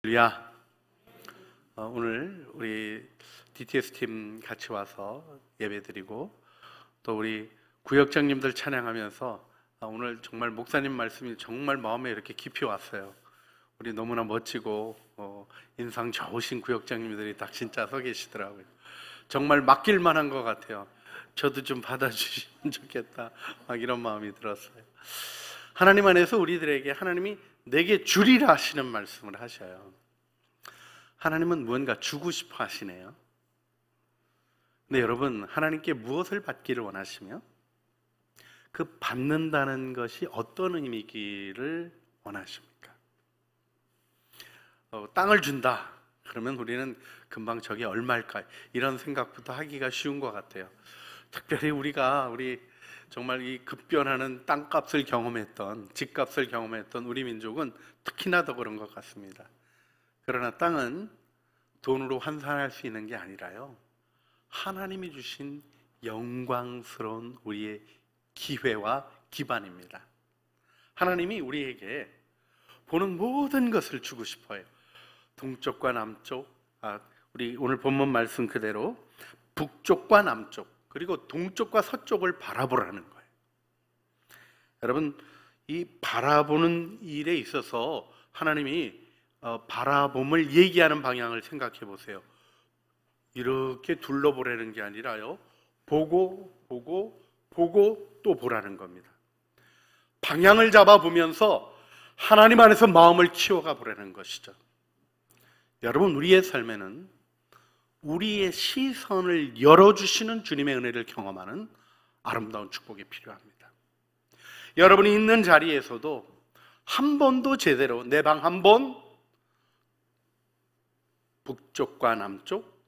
할렐루야. 오늘 우리 DTS 팀 같이 와서 예배드리고 또 우리 구역장님들 찬양하면서 오늘 정말 목사님 말씀이 정말 마음에 이렇게 깊이 왔어요. 우리 너무나 멋지고 인상 좋으신 구역장님들이 딱 진짜 서 계시더라고요. 정말 맡길만 한 것 같아요. 저도 좀 받아주시면 좋겠다, 막 이런 마음이 들었어요. 하나님 안에서 우리들에게 하나님이 내게 주리라 하시는 말씀을 하셔요. 하나님은 무언가 주고 싶어 하시네요. 근데 여러분, 하나님께 무엇을 받기를 원하시며 그 받는다는 것이 어떤 의미이기를 원하십니까? 땅을 준다 그러면 우리는 금방 저게 얼마일까 이런 생각부터 하기가 쉬운 것 같아요. 특별히 우리 정말 이 급변하는 땅값을 경험했던, 집값을 경험했던 우리 민족은 특히나 더 그런 것 같습니다. 그러나 땅은 돈으로 환산할 수 있는 게 아니라요, 하나님이 주신 영광스러운 우리의 기회와 기반입니다. 하나님이 우리에게 보는 모든 것을 주고 싶어요. 동쪽과 남쪽, 우리 오늘 본문 말씀 그대로 북쪽과 남쪽 그리고 동쪽과 서쪽을 바라보라는 거예요. 여러분, 이 바라보는 일에 있어서 하나님이 바라봄을 얘기하는 방향을 생각해 보세요. 이렇게 둘러보라는 게 아니라요, 보고 또 보라는 겁니다. 방향을 잡아보면서 하나님 안에서 마음을 키워가 보라는 것이죠. 여러분, 우리의 삶에는 우리의 시선을 열어주시는 주님의 은혜를 경험하는 아름다운 축복이 필요합니다. 여러분이 있는 자리에서도 한 번도 제대로 내 방 한 번 북쪽과 남쪽,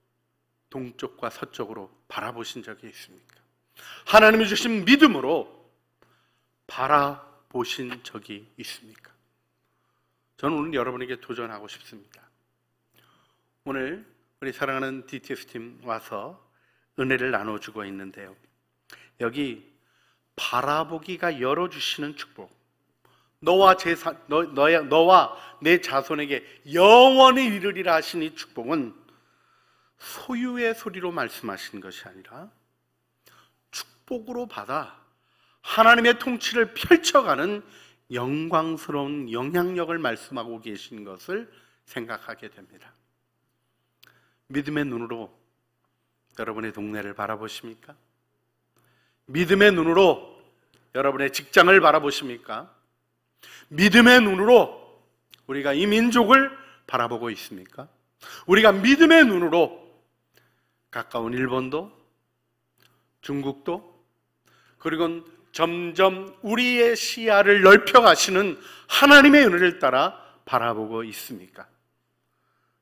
동쪽과 서쪽으로 바라보신 적이 있습니까? 하나님이 주신 믿음으로 바라보신 적이 있습니까? 저는 오늘 여러분에게 도전하고 싶습니다. 오늘 우리 사랑하는 DTS 팀 와서 은혜를 나눠주고 있는데요, 여기 바라보기가 열어주시는 축복, 너와 내 자손에게 영원히 이르리라 하신 이 축복은 소유의 소리로 말씀하신 것이 아니라 축복으로 받아 하나님의 통치를 펼쳐가는 영광스러운 영향력을 말씀하고 계신 것을 생각하게 됩니다. 믿음의 눈으로 여러분의 동네를 바라보십니까? 믿음의 눈으로 여러분의 직장을 바라보십니까? 믿음의 눈으로 우리가 이 민족을 바라보고 있습니까? 우리가 믿음의 눈으로 가까운 일본도, 중국도, 그리고 점점 우리의 시야를 넓혀가시는 하나님의 은혜를 따라 바라보고 있습니까?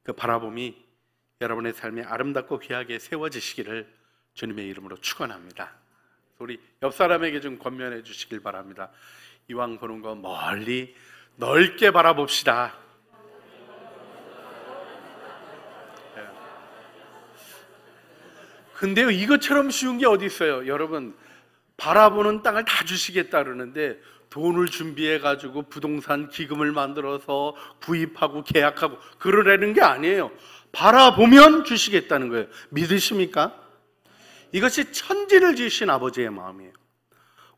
그 바라봄이 여러분의 삶에 아름답고 귀하게 세워지시기를 주님의 이름으로 축원합니다. 우리 옆 사람에게 좀 권면해 주시길 바랍니다. 이왕 보는 거 멀리 넓게 바라봅시다. 근데요, 이것처럼 쉬운 게 어디 있어요? 여러분, 바라보는 땅을 다 주시겠다 그러는데 돈을 준비해가지고 부동산 기금을 만들어서 구입하고 계약하고 그러라는 게 아니에요. 바라보면 주시겠다는 거예요. 믿으십니까? 이것이 천지를 지으신 아버지의 마음이에요.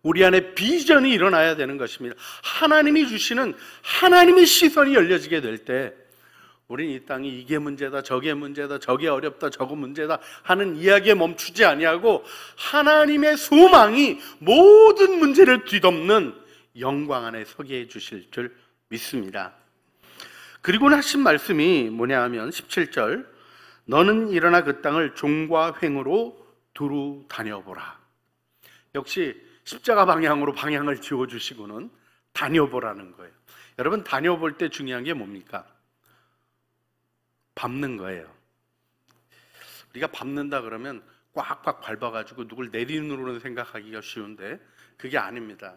우리 안에 비전이 일어나야 되는 것입니다. 하나님이 주시는 하나님의 시선이 열려지게 될 때 우리는 이 땅이 이게 문제다, 저게 문제다, 저게 어렵다, 저거 문제다 하는 이야기에 멈추지 아니하고 하나님의 소망이 모든 문제를 뒤덮는 영광 안에 서게 해주실 줄 믿습니다. 그리고 하신 말씀이 뭐냐 하면 17절, 너는 일어나 그 땅을 종과 횡으로 두루 다녀보라. 역시 십자가 방향으로 방향을 지어주시고는 다녀보라는 거예요. 여러분, 다녀볼 때 중요한 게 뭡니까? 밟는 거예요. 우리가 밟는다 그러면 꽉꽉 밟아가지고 누굴 내리누르는 생각하기가 쉬운데 그게 아닙니다.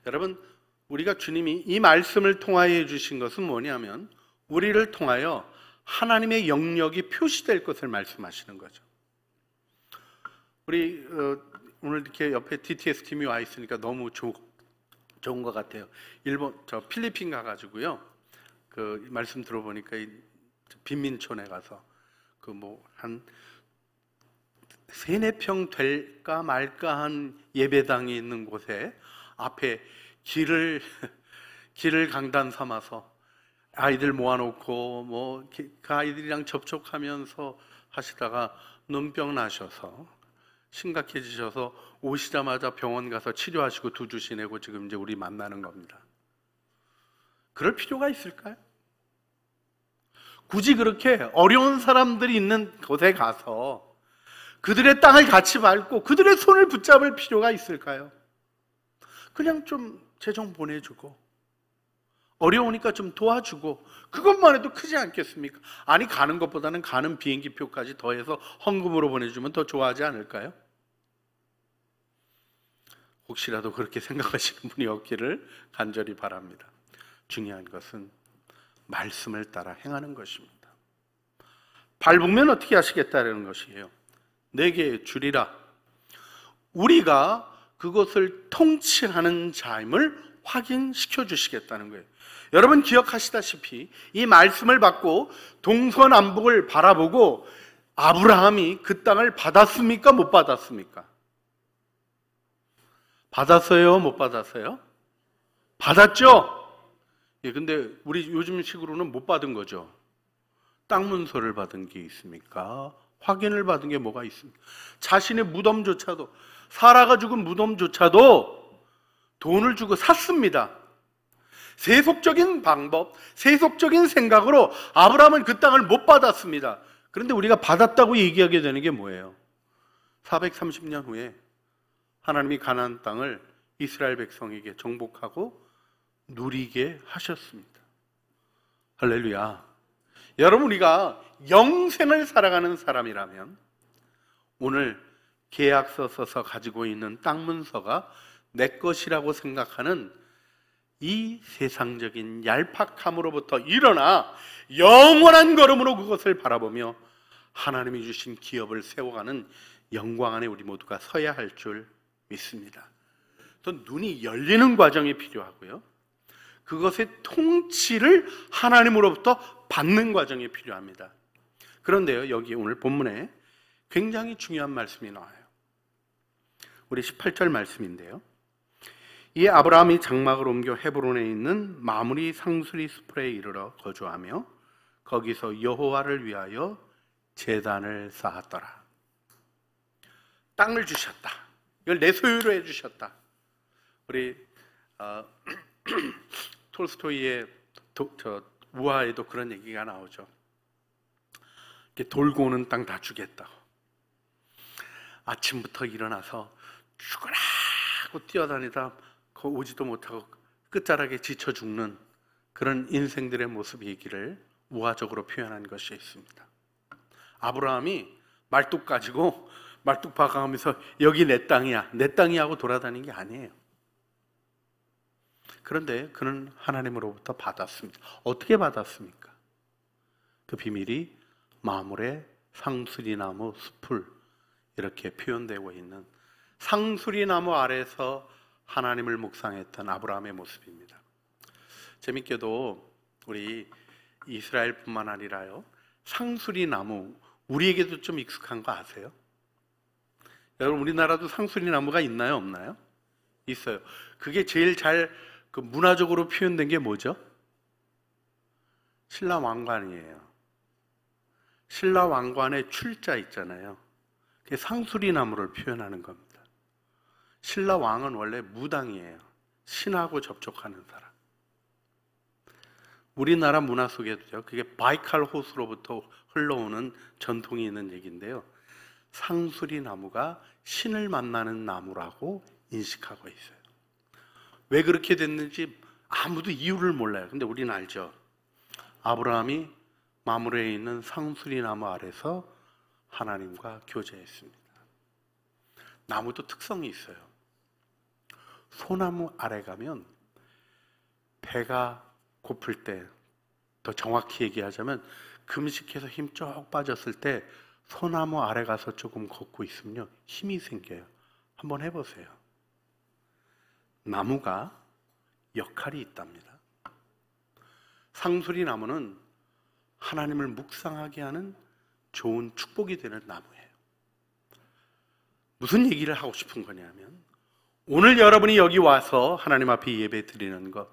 여러분, 우리가 주님이 이 말씀을 통하여 해주신 것은 뭐냐면 우리를 통하여 하나님의 영역이 표시될 것을 말씀하시는 거죠. 우리 오늘 이렇게 옆에 DTS 팀이 와 있으니까 너무 좋은 것 같아요. 필리핀 가가지고요, 그 말씀 들어보니까 이 빈민촌에 가서 그 뭐 한 3-4평 될까 말까 한 예배당이 있는 곳에 앞에 길을 강단 삼아서 아이들 모아놓고 뭐 그 아이들이랑 접촉하면서 하시다가 눈병 나셔서 심각해지셔서 오시자마자 병원 가서 치료하시고 2주 지내고 지금 이제 우리 만나는 겁니다. 그럴 필요가 있을까요? 굳이 그렇게 어려운 사람들이 있는 곳에 가서 그들의 땅을 같이 밟고 그들의 손을 붙잡을 필요가 있을까요? 그냥 좀 재정 보내주고 어려우니까 좀 도와주고 그것만 해도 크지 않겠습니까? 아니, 가는 것보다는 가는 비행기표까지 더해서 헌금으로 보내주면 더 좋아하지 않을까요? 혹시라도 그렇게 생각하시는 분이 없기를 간절히 바랍니다. 중요한 것은 말씀을 따라 행하는 것입니다. 밟으면 어떻게 하시겠다는 것이에요. 내게 주리라. 우리가 그것을 통치하는 자임을 확인시켜 주시겠다는 거예요. 여러분 기억하시다시피 이 말씀을 받고 동서남북을 바라보고 아브라함이 그 땅을 받았습니까? 못 받았습니까? 받았어요? 못 받았어요? 받았죠? 예, 근데 우리 요즘식으로는 못 받은 거죠. 땅 문서를 받은 게 있습니까? 확인을 받은 게 뭐가 있습니까? 자신의 무덤조차도, 사라가 죽은 무덤조차도 돈을 주고 샀습니다. 세속적인 방법, 세속적인 생각으로 아브라함은 그 땅을 못 받았습니다. 그런데 우리가 받았다고 얘기하게 되는 게 뭐예요? 430년 후에 하나님이 가나안 땅을 이스라엘 백성에게 정복하고 누리게 하셨습니다. 할렐루야. 여러분, 우리가 영생을 살아가는 사람이라면 오늘 계약서 써서 가지고 있는 땅 문서가 내 것이라고 생각하는 이 세상적인 얄팍함으로부터 일어나 영원한 걸음으로 그것을 바라보며 하나님이 주신 기업을 세워가는 영광 안에 우리 모두가 서야 할 줄 믿습니다. 또 눈이 열리는 과정이 필요하고요, 그것의 통치를 하나님으로부터 받는 과정이 필요합니다. 그런데요, 여기 오늘 본문에 굉장히 중요한 말씀이 나와요. 우리 18절 말씀인데요, 이 아브라함이 장막을 옮겨 헤브론에 있는 마므리 상수리 스풀에 이르러 거주하며 거기서 여호와를 위하여 제단을 쌓았더라. 땅을 주셨다. 이걸 내 소유로 해주셨다. 우리 톨스토이의 우화에도 그런 얘기가 나오죠. 이렇게 돌고 오는 땅 다 주겠다고. 아침부터 일어나서 죽으라고 뛰어다니다 오지도 못하고 끝자락에 지쳐 죽는 그런 인생들의 모습이기를 우화적으로 표현한 것이 있습니다. 아브라함이 말뚝 가지고 말뚝 박아가면서 여기 내 땅이야, 내 땅이야 하고 돌아다니는 게 아니에요. 그런데 그는 하나님으로부터 받았습니다. 어떻게 받았습니까? 그 비밀이 마므레 상수리나무 숲을 이렇게 표현되고 있는 상수리나무 아래서 하나님을 묵상했던 아브라함의 모습입니다. 재밌게도 우리 이스라엘뿐만 아니라요, 상수리나무, 우리에게도 좀 익숙한 거 아세요? 여러분, 우리나라도 상수리나무가 있나요, 없나요? 있어요. 그게 제일 잘 그 문화적으로 표현된 게 뭐죠? 신라왕관이에요. 신라왕관의 출자 있잖아요. 그게 상수리나무를 표현하는 겁니다. 신라왕은 원래 무당이에요. 신하고 접촉하는 사람. 우리나라 문화 속에도요, 그게 바이칼 호수로부터 흘러오는 전통이 있는 얘기인데요, 상수리나무가 신을 만나는 나무라고 인식하고 있어요. 왜 그렇게 됐는지 아무도 이유를 몰라요. 근데 우리는 알죠. 아브라함이 마므레에 있는 상수리나무 아래서 하나님과 교제했습니다. 나무도 특성이 있어요. 소나무 아래 가면 배가 고플 때, 더 정확히 얘기하자면 금식해서 힘 쭉 빠졌을 때 소나무 아래 가서 조금 걷고 있으면요, 힘이 생겨요. 한번 해보세요. 나무가 역할이 있답니다. 상수리 나무는 하나님을 묵상하게 하는 좋은 축복이 되는 나무예요. 무슨 얘기를 하고 싶은 거냐면, 오늘 여러분이 여기 와서 하나님 앞에 예배 드리는 것,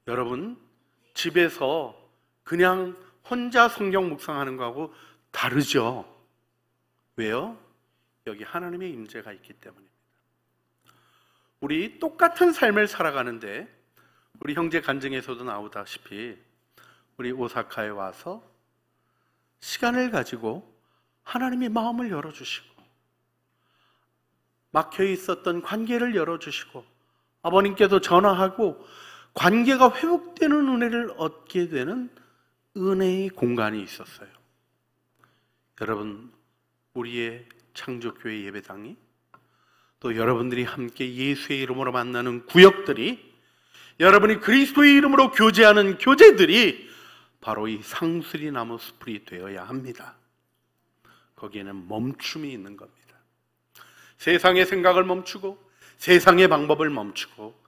여러분 집에서 그냥 혼자 성경 묵상하는 거하고 다르죠. 왜요? 여기 하나님의 임재가 있기 때문입니다. 우리 똑같은 삶을 살아가는데, 우리 형제 간증에서도 나오다시피 우리 오사카에 와서 시간을 가지고 하나님의 마음을 열어주시고, 막혀 있었던 관계를 열어주시고, 아버님께도 전화하고 관계가 회복되는 은혜를 얻게 되는 은혜의 공간이 있었어요. 여러분, 우리의 창조교회 예배당이, 또 여러분들이 함께 예수의 이름으로 만나는 구역들이, 여러분이 그리스도의 이름으로 교제하는 교제들이 바로 이 상수리 나무 숲이 되어야 합니다. 거기에는 멈춤이 있는 겁니다. 세상의 생각을 멈추고 세상의 방법을 멈추고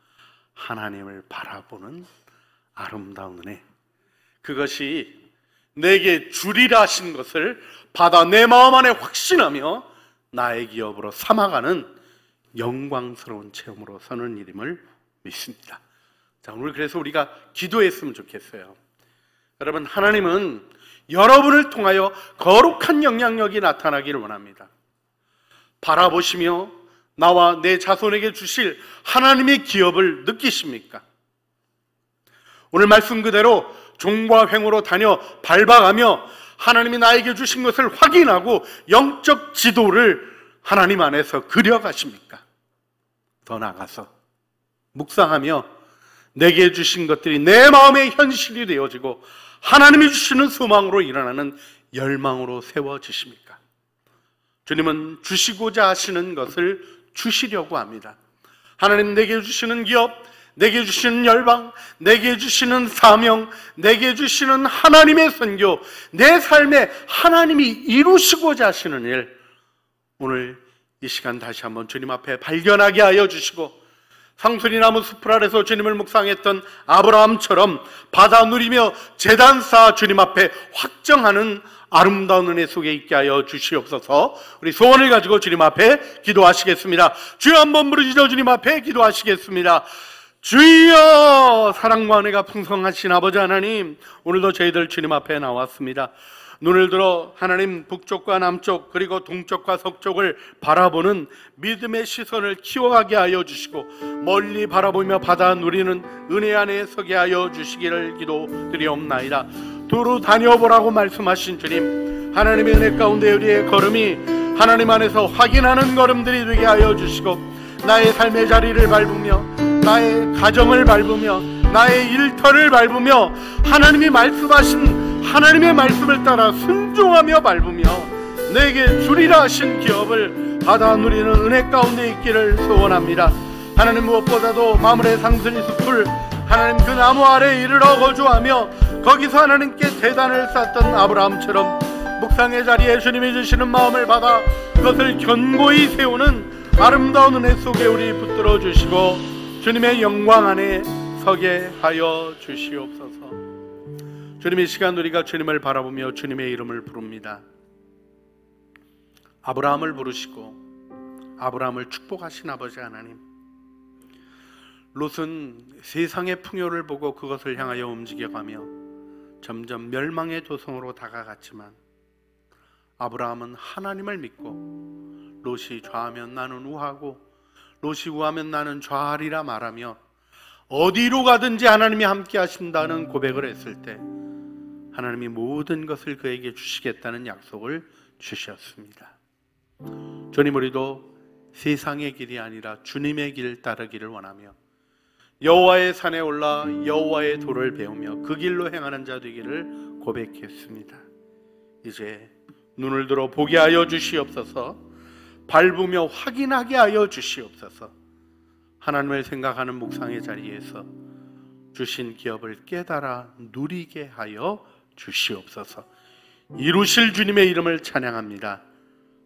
하나님을 바라보는 아름다운 은혜, 그것이 내게 주리라 하신 것을 받아 내 마음 안에 확신하며 나의 기업으로 삼아가는 영광스러운 체험으로 서는 일임을 믿습니다. 자, 오늘 그래서 우리가 기도했으면 좋겠어요. 여러분, 하나님은 여러분을 통하여 거룩한 영향력이 나타나기를 원합니다. 바라보시며 나와 내 자손에게 주실 하나님의 기업을 느끼십니까? 오늘 말씀 그대로 종과 횡으로 다녀 밟아가며 하나님이 나에게 주신 것을 확인하고 영적 지도를 하나님 안에서 그려가십니까? 더 나아가서 묵상하며 내게 주신 것들이 내 마음의 현실이 되어지고 하나님이 주시는 소망으로 일어나는 열망으로 세워지십니까? 주님은 주시고자 하시는 것을 주시려고 합니다. 하나님, 내게 주시는 기업, 내게 주시는 열방, 내게 주시는 사명, 내게 주시는 하나님의 선교, 내 삶에 하나님이 이루시고자 하시는 일, 오늘 이 시간 다시 한번 주님 앞에 발견하게 하여 주시고, 상수리나무 숲을 아래서 주님을 묵상했던 아브라함처럼 받아 누리며 제단 쌓아 주님 앞에 확정하는 아름다운 은혜 속에 있게 하여 주시옵소서. 우리 소원을 가지고 주님 앞에 기도하시겠습니다. 주여, 한번 부르짖어 주님 앞에 기도하시겠습니다. 주여, 사랑과 은혜가 풍성하신 아버지 하나님, 오늘도 저희들 주님 앞에 나왔습니다. 눈을 들어 하나님 북쪽과 남쪽 그리고 동쪽과 서쪽을 바라보는 믿음의 시선을 키워가게 하여 주시고, 멀리 바라보며 받아 누리는 은혜 안에 서게 하여 주시기를 기도드리옵나이다. 두루 다녀보라고 말씀하신 주님, 하나님의 은혜 가운데 우리의 걸음이 하나님 안에서 확인하는 걸음들이 되게 하여 주시고, 나의 삶의 자리를 밟으며 나의 가정을 밟으며 나의 일터를 밟으며 하나님이 말씀하신 하나님의 말씀을 따라 순종하며 밟으며 내게 주리라 하신 기업을 받아 누리는 은혜 가운데 있기를 소원합니다. 하나님, 무엇보다도 마물의 상수리 숲을 하나님 그 나무 아래에 이르러 거주하며 거기서 하나님께 제단을 쌓던 아브라함처럼 묵상의 자리에 주님이 주시는 마음을 받아 그것을 견고히 세우는 아름다운 은혜 속에 우리 붙들어 주시고 주님의 영광 안에 서게 하여 주시옵소서. 주님의 시간 우리가 주님을 바라보며 주님의 이름을 부릅니다. 아브라함을 부르시고 아브라함을 축복하신 아버지 하나님, 롯은 세상의 풍요를 보고 그것을 향하여 움직여가며 점점 멸망의 도성으로 다가갔지만 아브라함은 하나님을 믿고 롯이 좌하면 나는 우하고 롯이 우하면 나는 좌하리라 말하며 어디로 가든지 하나님이 함께 하신다는 고백을 했을 때 하나님이 모든 것을 그에게 주시겠다는 약속을 주셨습니다. 주님, 우리도 세상의 길이 아니라 주님의 길 따르기를 원하며 여호와의 산에 올라 여호와의 도를 배우며 그 길로 행하는 자 되기를 고백했습니다. 이제 눈을 들어 보게 하여 주시옵소서. 밟으며 확인하게 하여 주시옵소서. 하나님을 생각하는 묵상의 자리에서 주신 기업을 깨달아 누리게 하여 주시옵소서. 이루실 주님의 이름을 찬양합니다.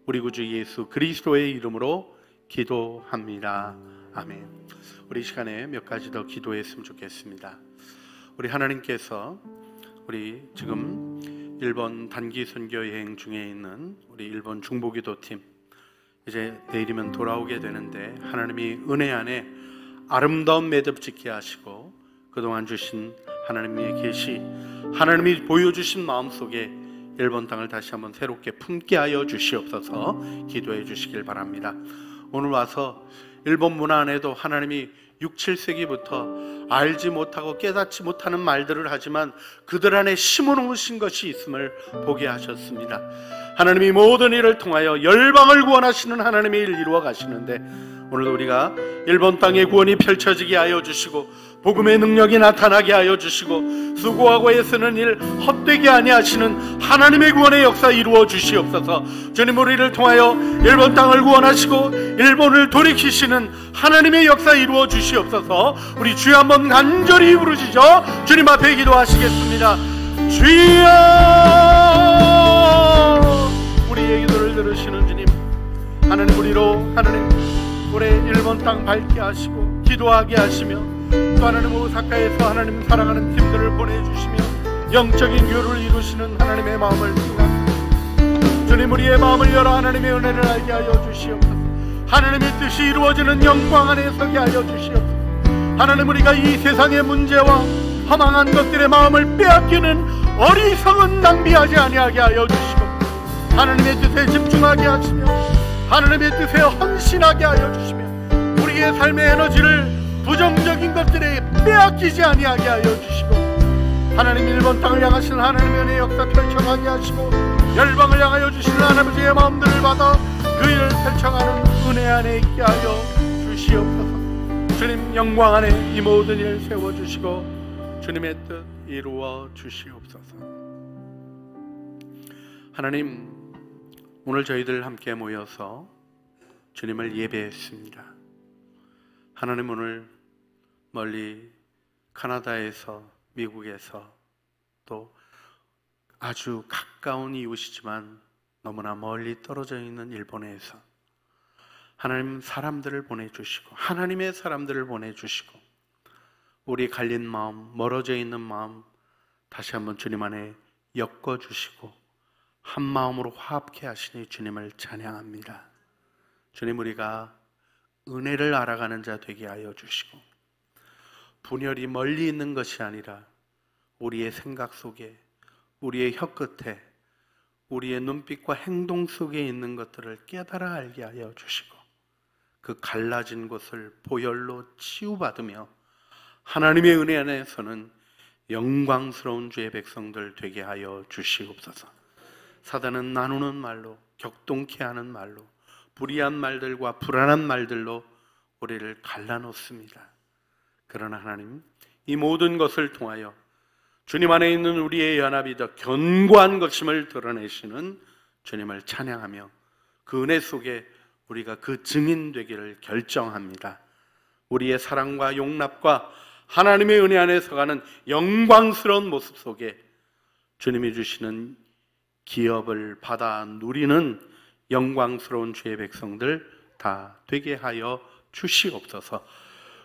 우리 구주 예수 그리스도의 이름으로 기도합니다. 아멘. 우리 시간에 몇 가지 더 기도했으면 좋겠습니다. 우리 하나님께서 우리 지금 일본 단기 선교 여행 중에 있는 우리 일본 중보기도팀 이제 내일이면 돌아오게 되는데, 하나님이 은혜 안에 아름다운 매듭 짓게 하시고 그동안 주신 하나님의 계시, 하나님이 보여주신 마음속에 일본 땅을 다시 한번 새롭게 품게 하여 주시옵소서 기도해 주시길 바랍니다. 오늘 와서 일본 문화 안에도 하나님이 6, 7세기부터 알지 못하고 깨닫지 못하는 말들을 하지만 그들 안에 심어놓으신 것이 있음을 보게 하셨습니다. 하나님이 모든 일을 통하여 열방을 구원하시는 하나님의 일 이루어 가시는데, 오늘도 우리가 일본 땅의 구원이 펼쳐지게 하여 주시고 복음의 능력이 나타나게 하여 주시고 수고하고 애쓰는 일 헛되게 아니하시는 하나님의 구원의 역사 이루어 주시옵소서. 주님, 우리를 통하여 일본 땅을 구원하시고 일본을 돌이키시는 하나님의 역사 이루어 주시옵소서. 우리 주여 한번 간절히 부르시죠. 주님 앞에 기도하시겠습니다. 주여, 우리의 기도를 들으시는 주님, 하나님, 우리로 하나님 올해 일본 땅 밝게 하시고 기도하게 하시며, 또 하나님 오사카에서 하나님 사랑하는 팀들을 보내주시며 영적인 교류를 이루시는 하나님의 마음을 생각합니다. 주님, 우리의 마음을 열어 하나님의 은혜를 알게 하여 주시옵소서. 하나님의 뜻이 이루어지는 영광 안에 서게 하여 주시옵소서. 하나님, 우리가 이 세상의 문제와 허망한 것들의 마음을 빼앗기는 어리석은 낭비하지 아니하게 하여 주시고, 하나님의 뜻에 집중하게 하시며 하나님의 뜻에 헌신하게 하여 주시며, 우리의 삶의 에너지를 부정적인 것들에 빼앗기지 아니하게 하여 주시고, 하나님 일본 땅을 향하시는 하나님의 은혜의 역사 펼쳐가게 하시고, 열방을 향하여 주시는 하나님의 마음들을 받아 그 일을 펼쳐가는 은혜 안에 있게 하여 주시옵소서. 주님, 영광 안에 이 모든 일을 세워주시고 주님의 뜻 이루어 주시옵소서. 하나님, 오늘 저희들 함께 모여서 주님을 예배했습니다. 하나님, 오늘 멀리 카나다에서, 미국에서, 또 아주 가까운 이웃이지만 너무나 멀리 떨어져 있는 일본에서 하나님 사람들을 보내주시고, 하나님의 사람들을 보내주시고, 우리 갈린 마음, 멀어져 있는 마음 다시 한번 주님 안에 엮어주시고 한 마음으로 화합케 하시니 주님을 찬양합니다. 주님, 우리가 은혜를 알아가는 자 되게 하여 주시고, 분열이 멀리 있는 것이 아니라 우리의 생각 속에, 우리의 혀끝에, 우리의 눈빛과 행동 속에 있는 것들을 깨달아 알게 하여 주시고, 그 갈라진 곳을 보혈로 치유받으며 하나님의 은혜 안에서는 영광스러운 주의 백성들 되게 하여 주시옵소서. 사단은 나누는 말로, 격동케 하는 말로, 불의한 말들과 불안한 말들로 우리를 갈라놓습니다. 그러나 하나님, 이 모든 것을 통하여 주님 안에 있는 우리의 연합이 더 견고한 것임을 드러내시는 주님을 찬양하며 그 은혜 속에 우리가 그 증인 되기를 결정합니다. 우리의 사랑과 용납과 하나님의 은혜 안에서 가는 영광스러운 모습 속에 주님이 주시는 기업을 받아 누리는 영광스러운 주의 백성들 다 되게 하여 주시옵소서.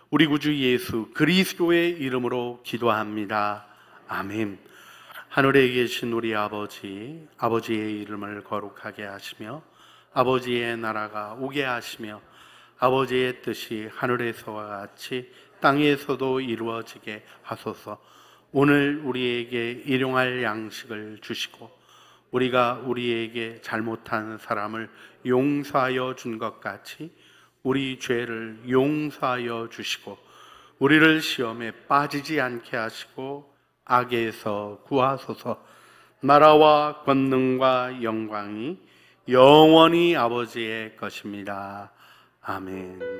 우리 구주 예수 그리스도의 이름으로 기도합니다. 아멘. 하늘에 계신 우리 아버지, 아버지의 이름을 거룩하게 하시며 아버지의 나라가 오게 하시며 아버지의 뜻이 하늘에서와 같이 땅에서도 이루어지게 하소서. 오늘 우리에게 일용할 양식을 주시고 우리가 우리에게 잘못한 사람을 용서하여 준 것 같이 우리 죄를 용서하여 주시고 우리를 시험에 빠지지 않게 하시고 악에서 구하소서. 나라와 권능과 영광이 영원히 아버지의 것입니다. 아멘.